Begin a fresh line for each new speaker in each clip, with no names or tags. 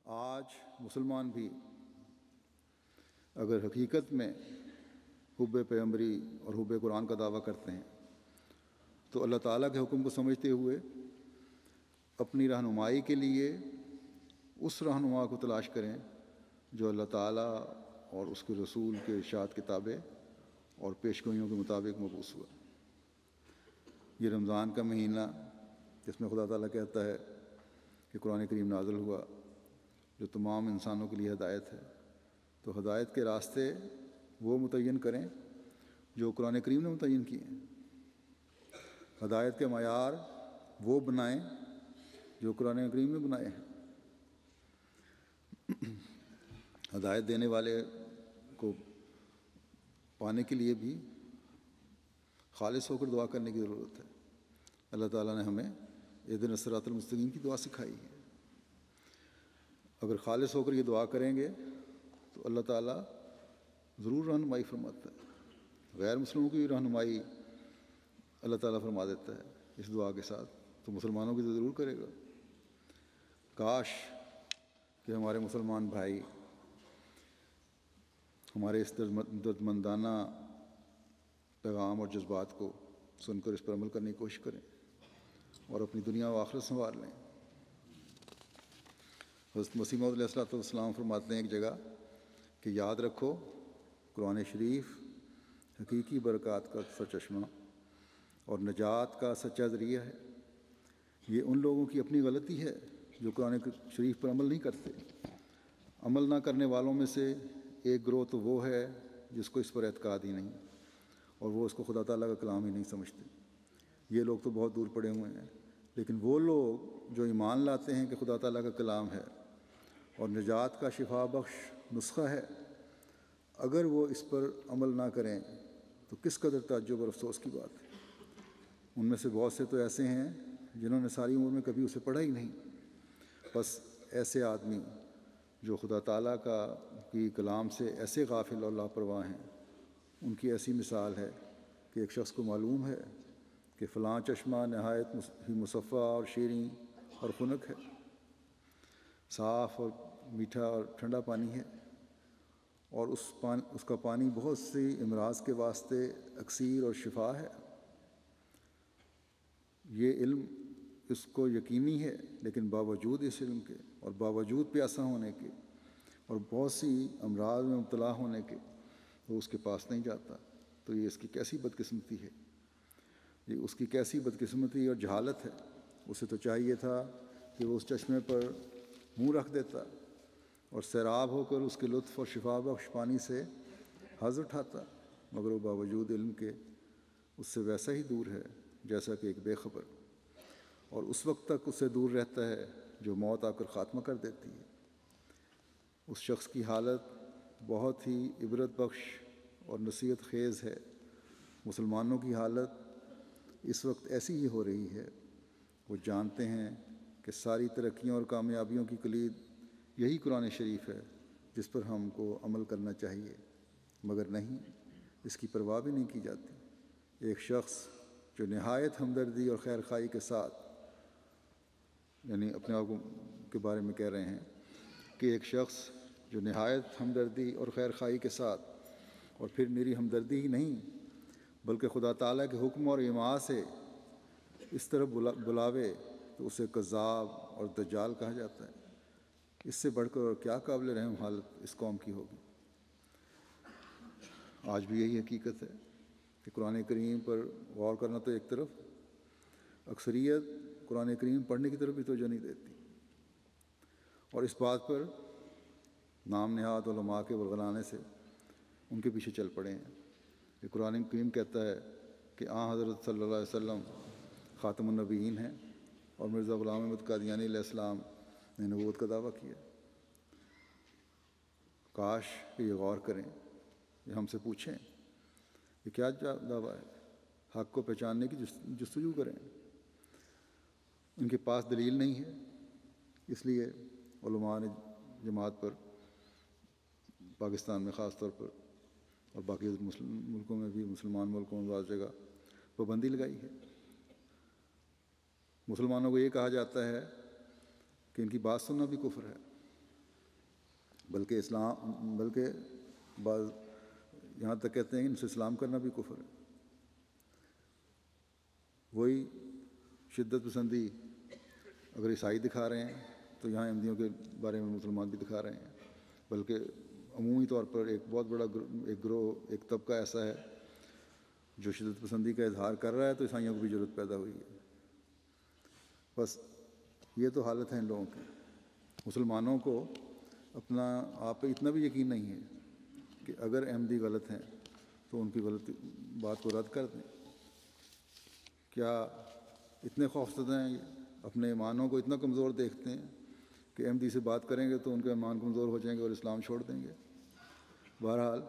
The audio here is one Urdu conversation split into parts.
آج مسلمان بھی اگر حقیقت میں حب پیغمبری اور حب قرآن کا دعویٰ کرتے ہیں تو اللہ تعالیٰ کے حکم کو سمجھتے ہوئے اپنی رہنمائی کے لیے اس رہنما کو تلاش کریں جو اللہ تعالیٰ اور اس کے رسول کے ارشاد کتابیں اور پیشگوئیوں کے مطابق مبعوث ہوا۔ یہ رمضان کا مہینہ جس میں خدا تعالیٰ کہتا ہے کہ قرآن کریم نازل ہوا جو تمام انسانوں کے لیے ہدایت ہے، تو ہدایت کے راستے وہ متعین کریں جو قرآن کریم نے متعین کیے ہیں، ہدایت کے معیار وہ بنائیں جو قرآن کریم نے بنائے ہیں۔ ہدایت دینے والے کو پانے کے لیے بھی خالص ہو کر دعا کرنے کی ضرورت ہے۔ اللہ تعالیٰ نے ہمیں اہدنا الصراط المستقیم کی دعا سکھائی ہے۔ اگر خالص ہو کر یہ دعا کریں گے تو اللہ تعالیٰ ضرور رہنمائی فرماتا ہے۔ غیر مسلموں کی رہنمائی اللہ تعالیٰ فرما دیتا ہے اس دعا کے ساتھ، تو مسلمانوں کی تو ضرور کرے گا۔ کاش کہ ہمارے مسلمان بھائی ہمارے اس دردمندانہ پیغام اور جذبات کو سن کر اس پر عمل کرنے کی کوشش کریں اور اپنی دنیا و آخرت سنوار لیں۔ حضرت مسیح موعود علیہ السلام فرماتے ہیں ایک جگہ کہ یاد رکھو قرآن شریف حقیقی برکات کا سرچشمہ اور نجات کا سچا ذریعہ ہے۔ یہ ان لوگوں کی اپنی غلطی ہے جو قرآن شریف پر عمل نہیں کرتے۔ عمل نہ کرنے والوں میں سے ایک گروہ تو وہ ہے جس کو اس پر اعتقاد ہی نہیں اور وہ اس کو خدا تعالیٰ کا کلام ہی نہیں سمجھتے۔ یہ لوگ تو بہت دور پڑے ہوئے ہیں، لیکن وہ لوگ جو ایمان لاتے ہیں کہ خدا تعالیٰ کا کلام ہے اور نجات کا شفا بخش نسخہ ہے، اگر وہ اس پر عمل نہ کریں تو کس قدر تعجب اور افسوس کی بات ہے۔ ان میں سے بہت سے تو ایسے ہیں جنہوں نے ساری عمر میں کبھی اسے پڑھا ہی نہیں۔ بس ایسے آدمی جو خدا تعالیٰ کی کلام سے ایسے غافل اور لاپرواہ ہیں، ان کی ایسی مثال ہے کہ ایک شخص کو معلوم ہے کہ فلاں چشمہ نہایت ہی مصفہ اور شیریں اور خنک ہے، صاف اور میٹھا اور ٹھنڈا پانی ہے، اور اس کا پانی بہت سی امراض کے واسطے اکسیر اور شفا ہے۔ یہ علم اس کو یقینی ہے، لیکن باوجود اس علم کے اور باوجود پیاسا ہونے کے اور بہت سی امراض میں مبتلا ہونے کے وہ اس کے پاس نہیں جاتا۔ تو یہ اس کی کیسی بدقسمتی ہے، یہ اس کی کیسی بدقسمتی اور جہالت ہے۔ اسے تو چاہیے تھا کہ وہ اس چشمے پر منہ رکھ دیتا اور سیراب ہو کر اس کے لطف اور شفا بخش پانی سے حظ اٹھاتا، مگر وہ باوجود علم کے اس سے ویسا ہی دور ہے جیسا کہ ایک بے خبر، اور اس وقت تک اس سے دور رہتا ہے جو موت آ کر خاتمہ کر دیتی ہے۔ اس شخص کی حالت بہت ہی عبرت بخش اور نصیحت خیز ہے۔ مسلمانوں کی حالت اس وقت ایسی ہی ہو رہی ہے۔ وہ جانتے ہیں کہ ساری ترقیوں اور کامیابیوں کی کلید یہی قرآن شریف ہے جس پر ہم کو عمل کرنا چاہیے، مگر نہیں، اس کی پرواہ بھی نہیں کی جاتی۔ ایک شخص جو نہایت ہمدردی اور خیر خواہی کے ساتھ، یعنی اپنے آپ کے بارے میں کہہ رہے ہیں کہ ایک شخص جو نہایت ہمدردی اور خیر خواہی کے ساتھ، اور پھر میری ہمدردی ہی نہیں بلکہ خدا تعالیٰ کے حکم اور ایما سے اس طرح بلاوے تو اسے کذاب اور دجال کہا جاتا ہے۔ اس سے بڑھ کر اور کیا قابل رحم حالت اس قوم کی ہوگی۔ آج بھی یہی حقیقت ہے کہ قرآن کریم پر غور کرنا تو ایک طرف، اکثریت قرآن کریم پڑھنے کی طرف بھی توجہ نہیں دیتی، اور اس بات پر نام نہاد علماء کے ورغلانے سے ان کے پیچھے چل پڑے ہیں کہ قرآن کریم کہتا ہے کہ حضرت صلی اللہ علیہ وسلم خاتم النبیین ہیں اور مرزا غلام احمد قادیانی علیہ السلام نے نبوت کا دعویٰ کیا۔ کاش کہ یہ غور کریں، یہ ہم سے پوچھیں یہ کیا دعویٰ ہے، حق کو پہچاننے کی جستجو کریں۔ ان کے پاس دلیل نہیں ہے، اس لیے علماء نے جماعت پر پاکستان میں خاص طور پر اور باقی ملکوں میں بھی، مسلمان ملکوں میں بعض جگہ پابندی لگائی ہے۔ مسلمانوں کو یہ کہا جاتا ہے کہ ان کی بات سننا بھی کفر ہے، بلکہ بعض یہاں تک کہتے ہیں کہ ان سے اسلام کرنا بھی کفر ہے۔ وہی شدت پسندی اگر عیسائی دکھا رہے ہیں تو یہاں احمدیوں کے بارے میں مسلمان بھی دکھا رہے ہیں، بلکہ عمومی طور پر ایک بہت بڑا ایک گروہ، ایک طبقہ ایسا ہے جو شدت پسندی کا اظہار کر رہا ہے، تو عیسائیوں کو بھی ضرورت پیدا ہوئی ہے۔ بس یہ تو حالت ہے ان لوگوں کی۔ مسلمانوں کو اپنا آپ پہ اتنا بھی یقین نہیں ہے کہ اگر احمدی غلط ہیں تو ان کی غلط بات کو رد کر دیں۔ کیا اتنے خوفزدہ ہیں، اپنے ایمانوں کو اتنا کمزور دیکھتے ہیں کہ احمدی سے بات کریں گے تو ان کے ایمان کمزور ہو جائیں گے اور اسلام چھوڑ دیں گے؟ بہرحال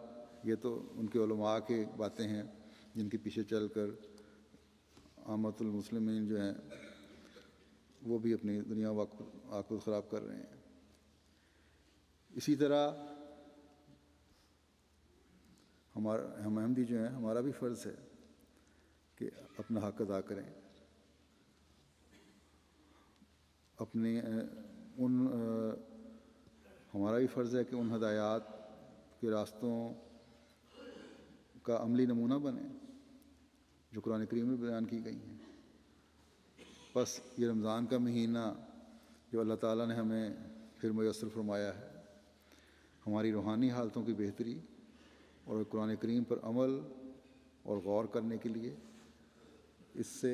یہ تو ان کے علماء کی باتیں ہیں جن کے پیچھے چل کر عامۃ المسلمین جو ہیں وہ بھی اپنی دنیا آخرت خراب کر رہے ہیں۔ اسی طرح ہم احمدی جو ہیں، ہمارا بھی فرض ہے کہ اپنا حق ادا کریں، ہمارا بھی فرض ہے کہ ان ہدایات کے راستوں کا عملی نمونہ بنیں جو قرآن کریم میں بیان کی گئی ہیں۔ بس یہ رمضان کا مہینہ جو اللہ تعالیٰ نے ہمیں پھر میسر فرمایا ہے، ہماری روحانی حالتوں کی بہتری اور قرآن کریم پر عمل اور غور کرنے کے لیے اس سے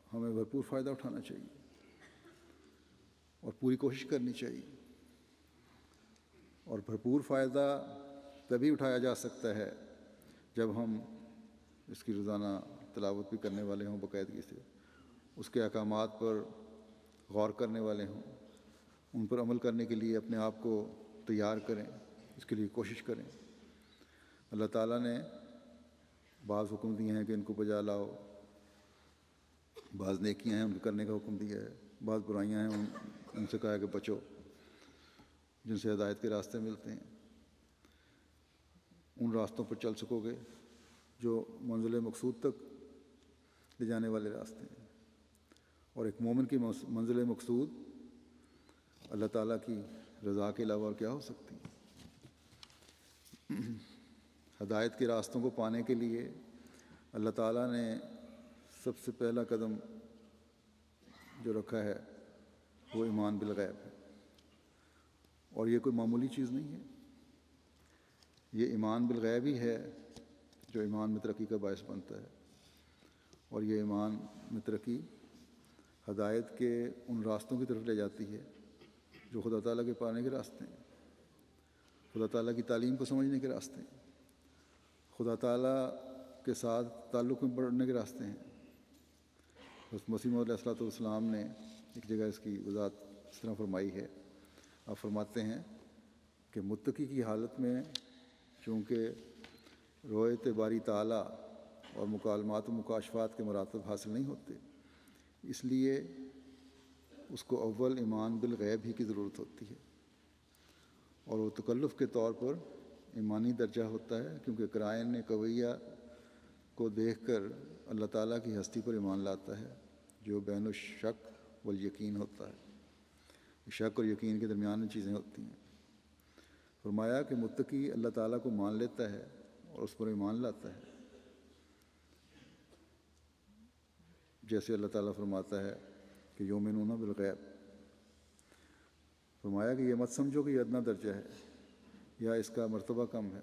ہمیں بھرپور فائدہ اٹھانا چاہیے اور پوری کوشش کرنی چاہیے۔ اور بھرپور فائدہ تبھی اٹھایا جا سکتا ہے جب ہم اس کی روزانہ تلاوت بھی کرنے والے ہوں، باقاعدگی سے اس کے احکامات پر غور کرنے والے ہوں، ان پر عمل کرنے کے لیے اپنے آپ کو تیار کریں، اس کے لیے کوشش کریں۔ اللہ تعالیٰ نے بعض حکم دیے ہیں کہ ان کو بجا لاؤ، بعض نیکیاں ہیں ان کو کرنے کا حکم دیا ہے، بعض برائیاں ہیں ان سے کہا ہے کہ بچو، جن سے ہدایت کے راستے ملتے ہیں۔ ان راستوں پر چل سکو گے جو منزل مقصود تک لے جانے والے راستے ہیں، اور ایک مومن کی منزل مقصود اللہ تعالیٰ کی رضا کے علاوہ اور کیا ہو سکتی ہے؟ ہدایت کے راستوں کو پانے کے لیے اللہ تعالیٰ نے سب سے پہلا قدم جو رکھا ہے وہ ایمان بالغیب ہے، اور یہ کوئی معمولی چیز نہیں ہے۔ یہ ایمان بالغیب ہی ہے جو ایمان میں ترقی کا باعث بنتا ہے، اور یہ ایمان میں ترقی ہدایت کے ان راستوں کی طرف لے جاتی ہے جو خدا تعالیٰ کے پانے کے راستے ہیں، خدا تعالیٰ کی تعلیم کو سمجھنے کے راستے ہیں، خدا تعالیٰ کے ساتھ تعلق میں بڑھنے کے راستے ہیں۔ حضرت مسیح موعود علیہ الصلوۃ والسلام نے ایک جگہ اس کی وضاحت اس طرح فرمائی ہے۔ آپ فرماتے ہیں کہ متقی کی حالت میں چونکہ رؤیت باری تعالیٰ اور مکالمات و مکاشفات کے مراتب حاصل نہیں ہوتے، اس لیے اس کو اول ایمان بالغیب ہی کی ضرورت ہوتی ہے، اور وہ تکلف کے طور پر ایمانی درجہ ہوتا ہے، کیونکہ قرائن قویہ کو دیکھ کر اللہ تعالیٰ کی ہستی پر ایمان لاتا ہے جو بین الشک والیقین ہوتا ہے۔ شک اور یقین کے درمیان میں چیزیں ہوتی ہیں۔ فرمایا کہ متقی اللہ تعالیٰ کو مان لیتا ہے اور اس پر ایمان لاتا ہے، جیسے اللہ تعالیٰ فرماتا ہے کہ یؤمنون بالغیب۔ فرمایا کہ یہ مت سمجھو کہ یہ ادنا درجہ ہے یا اس کا مرتبہ کم ہے۔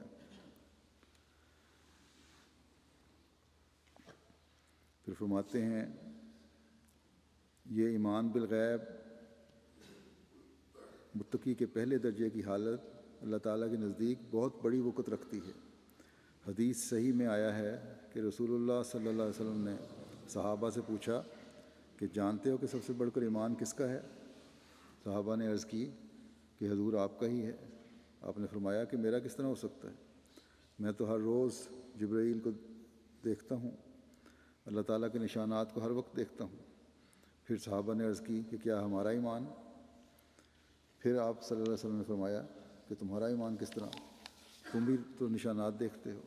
پھر فرماتے ہیں یہ ایمان بالغیب متقی کے پہلے درجے کی حالت اللہ تعالیٰ کے نزدیک بہت بڑی وقت رکھتی ہے۔ حدیث صحیح میں آیا ہے کہ رسول اللہ صلی اللہ علیہ وسلم نے صحابہ سے پوچھا کہ جانتے ہو کہ سب سے بڑھ کر ایمان کس کا ہے؟ صحابہ نے عرض کی کہ حضور آپ کا ہی ہے۔ آپ نے فرمایا کہ میرا کس طرح ہو سکتا ہے؟ میں تو ہر روز جبرائیل کو دیکھتا ہوں، اللہ تعالیٰ کے نشانات کو ہر وقت دیکھتا ہوں۔ پھر صحابہ نے عرض کی کہ کیا ہمارا ایمان؟ پھر آپ صلی اللہ علیہ وسلم نے فرمایا کہ تمہارا ایمان کس طرح؟ تم بھی تو نشانات دیکھتے ہو۔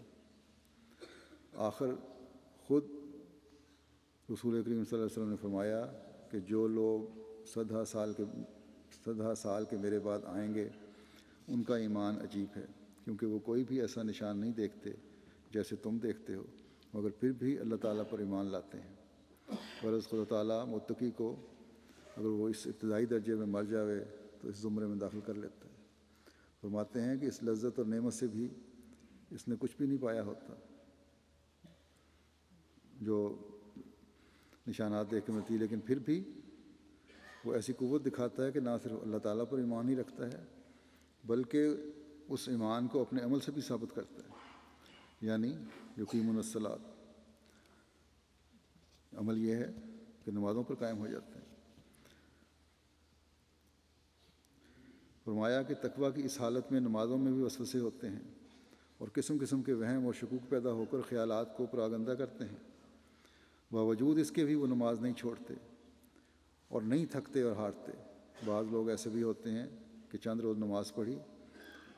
آخر خود رسول کریم صلی اللہ علیہ وسلم نے فرمایا کہ جو لوگ 100 سال کے سدہ سال کے میرے بعد آئیں گے ان کا ایمان عجیب ہے، کیونکہ وہ کوئی بھی ایسا نشان نہیں دیکھتے جیسے تم دیکھتے ہو، مگر پھر بھی اللہ تعالیٰ پر ایمان لاتے ہیں۔ غرض خدا تعالیٰ متقی کو اگر وہ اس ابتدائی درجے میں مر جاوے تو اس زمرے میں داخل کر لیتا ہے۔ فرماتے ہیں کہ اس لذت اور نعمت سے بھی اس نے کچھ بھی نہیں پایا ہوتا جو نشانات دیکھ کے ملتی ہے، لیکن پھر بھی وہ ایسی قوت دکھاتا ہے کہ نہ صرف اللہ تعالیٰ پر ایمان ہی رکھتا ہے بلکہ اس ایمان کو اپنے عمل سے بھی ثابت کرتا ہے، یعنی یقیمون الصلاۃ، عمل یہ ہے کہ نمازوں پر قائم ہو جاتے ہیں۔ فرمایا کہ تقویٰ کی اس حالت میں نمازوں میں بھی وسوسے ہوتے ہیں اور قسم قسم کے وہم اور شکوک پیدا ہو کر خیالات کو پراگندہ کرتے ہیں، باوجود اس کے بھی وہ نماز نہیں چھوڑتے اور نہیں تھکتے اور ہارتے۔ بعض لوگ ایسے بھی ہوتے ہیں کہ چند روز نماز پڑھی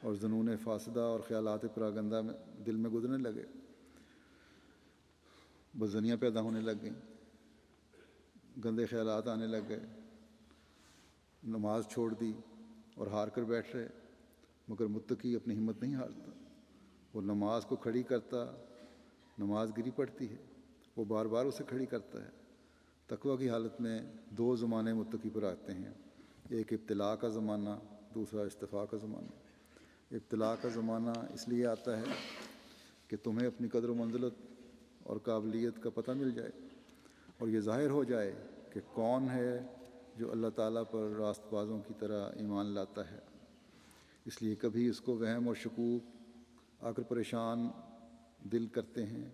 اور ظنون فاسدہ اور خیالات پراگندہ میں دل میں گزرنے لگے، بدزنیاں پیدا ہونے لگ گئیں، گندے خیالات آنے لگ گئے، نماز چھوڑ دی اور ہار کر بیٹھ رہے، مگر متقی اپنی ہمت نہیں ہارتا، وہ نماز کو کھڑی کرتا، نماز گری پڑتی ہے، وہ بار بار اسے کھڑی کرتا ہے۔ تقویٰ کی حالت میں دو زمانے متقی پر آتے ہیں، ایک ابتلاء کا زمانہ، دوسرا استفاء کا زمانہ۔ ابتلاء کا زمانہ اس لیے آتا ہے کہ تمہیں اپنی قدر و منزلت اور قابلیت کا پتہ مل جائے اور یہ ظاہر ہو جائے کہ کون ہے جو اللہ تعالیٰ پر راست بازوں کی طرح ایمان لاتا ہے۔ اس لیے کبھی اس کو وہم اور شکوک آ کر پریشان دل کرتے ہیں،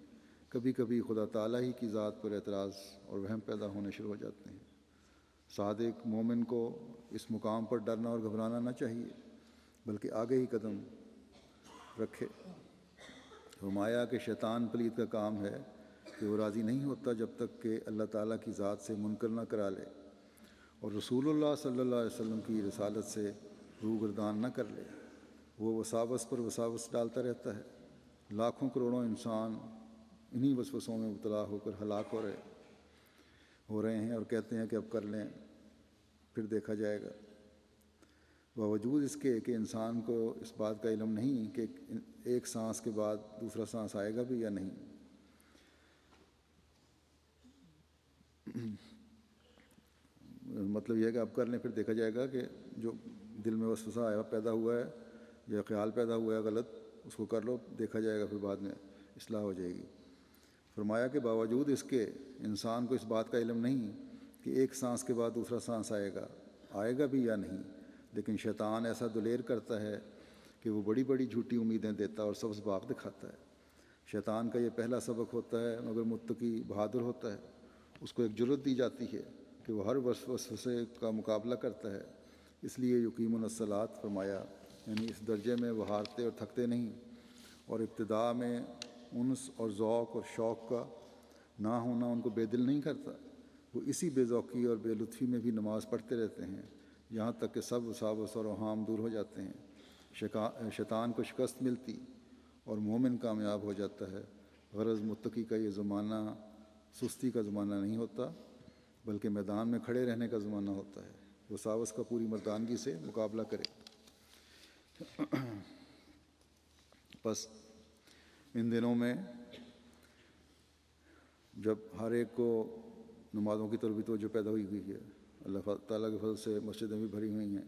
کبھی کبھی خدا تعالیٰ ہی کی ذات پر اعتراض اور وہم پیدا ہونے شروع ہو جاتے ہیں۔ صادق مومن کو اس مقام پر ڈرنا اور گھبرانا نہ چاہیے بلکہ آگے ہی قدم رکھے۔ فرمایا کہ شیطان پلید کا کام ہے کہ وہ راضی نہیں ہوتا جب تک کہ اللہ تعالیٰ کی ذات سے منکر نہ کرا لے اور رسول اللہ صلی اللہ علیہ وسلم کی رسالت سے روگردان نہ کر لے۔ وہ وساوس پر وساوس ڈالتا رہتا ہے، لاکھوں کروڑوں انسان انہی وسوسوں میں مبتلا ہو کر ہلاک ہو رہے ہیں اور کہتے ہیں کہ اب کر لیں پھر دیکھا جائے گا، باوجود اس کے کہ انسان کو اس بات کا علم نہیں کہ ایک سانس کے بعد دوسرا سانس آئے گا بھی یا نہیں۔ مطلب یہ ہے کہ اب کر لیں پھر دیکھا جائے گا، کہ جو دل میں وسوسہ پیدا ہوا ہے یا خیال پیدا ہوا ہے غلط، اس کو کر لو، دیکھا جائے گا، پھر بعد میں اصلاح ہو جائے گی۔ فرمایا کہ باوجود اس کے انسان کو اس بات کا علم نہیں کہ ایک سانس کے بعد دوسرا سانس آئے گا بھی یا نہیں، لیکن شیطان ایسا دلیر کرتا ہے کہ وہ بڑی بڑی جھوٹی امیدیں دیتا اور سبز باغ دکھاتا ہے۔ شیطان کا یہ پہلا سبق ہوتا ہے، مگر متقی بہادر ہوتا ہے، اس کو ایک جرأت دی جاتی ہے کہ وہ ہر وسوسے کا مقابلہ کرتا ہے۔ اس لیے یقیمون الصلاۃ فرمایا، یعنی اس درجے میں وہ ہارتے اور تھکتے نہیں، اور ابتداء میں انس اور ذوق اور شوق کا نہ ہونا ان کو بے دل نہیں کرتا، وہ اسی بے ذوقی اور بے لطفی میں بھی نماز پڑھتے رہتے ہیں یہاں تک کہ سب وساوس اور اوہام دور ہو جاتے ہیں، شیطان کو شکست ملتی اور مومن کامیاب ہو جاتا ہے۔ غرض متقی کا یہ زمانہ سستی کا زمانہ نہیں ہوتا بلکہ میدان میں کھڑے رہنے کا زمانہ ہوتا ہے، وساوس کا پوری مردانگی سے مقابلہ کرے۔ بس ان دنوں میں جب ہر ایک کو نمازوں کی طرف بھی توجہ پیدا ہوئی ہے، اللہ تعالیٰ کے فضل سے مسجدیں بھی بھری ہوئی ہیں،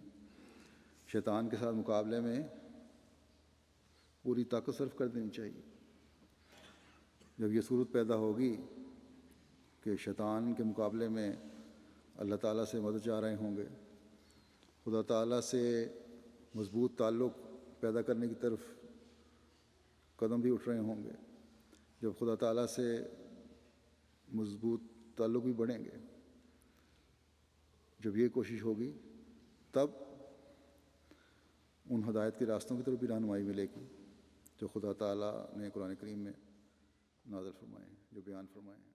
شیطان کے ساتھ مقابلے میں پوری طاقت صرف کر دینی چاہیے۔ جب یہ صورت پیدا ہوگی کہ شیطان کے مقابلے میں اللہ تعالیٰ سے مدد چاہ رہے ہوں گے، خدا تعالیٰ سے مضبوط تعلق پیدا کرنے کی طرف قدم بھی اٹھ رہے ہوں گے، جب خدا تعالیٰ سے مضبوط تعلق بھی بڑھیں گے، جب یہ کوشش ہوگی تب ان ہدایت کے راستوں کی طرف بھی رہنمائی ملے گی جو خدا تعالیٰ نے قرآن کریم میں نازل فرمائے ہیں، جو بیان فرمائے ہیں۔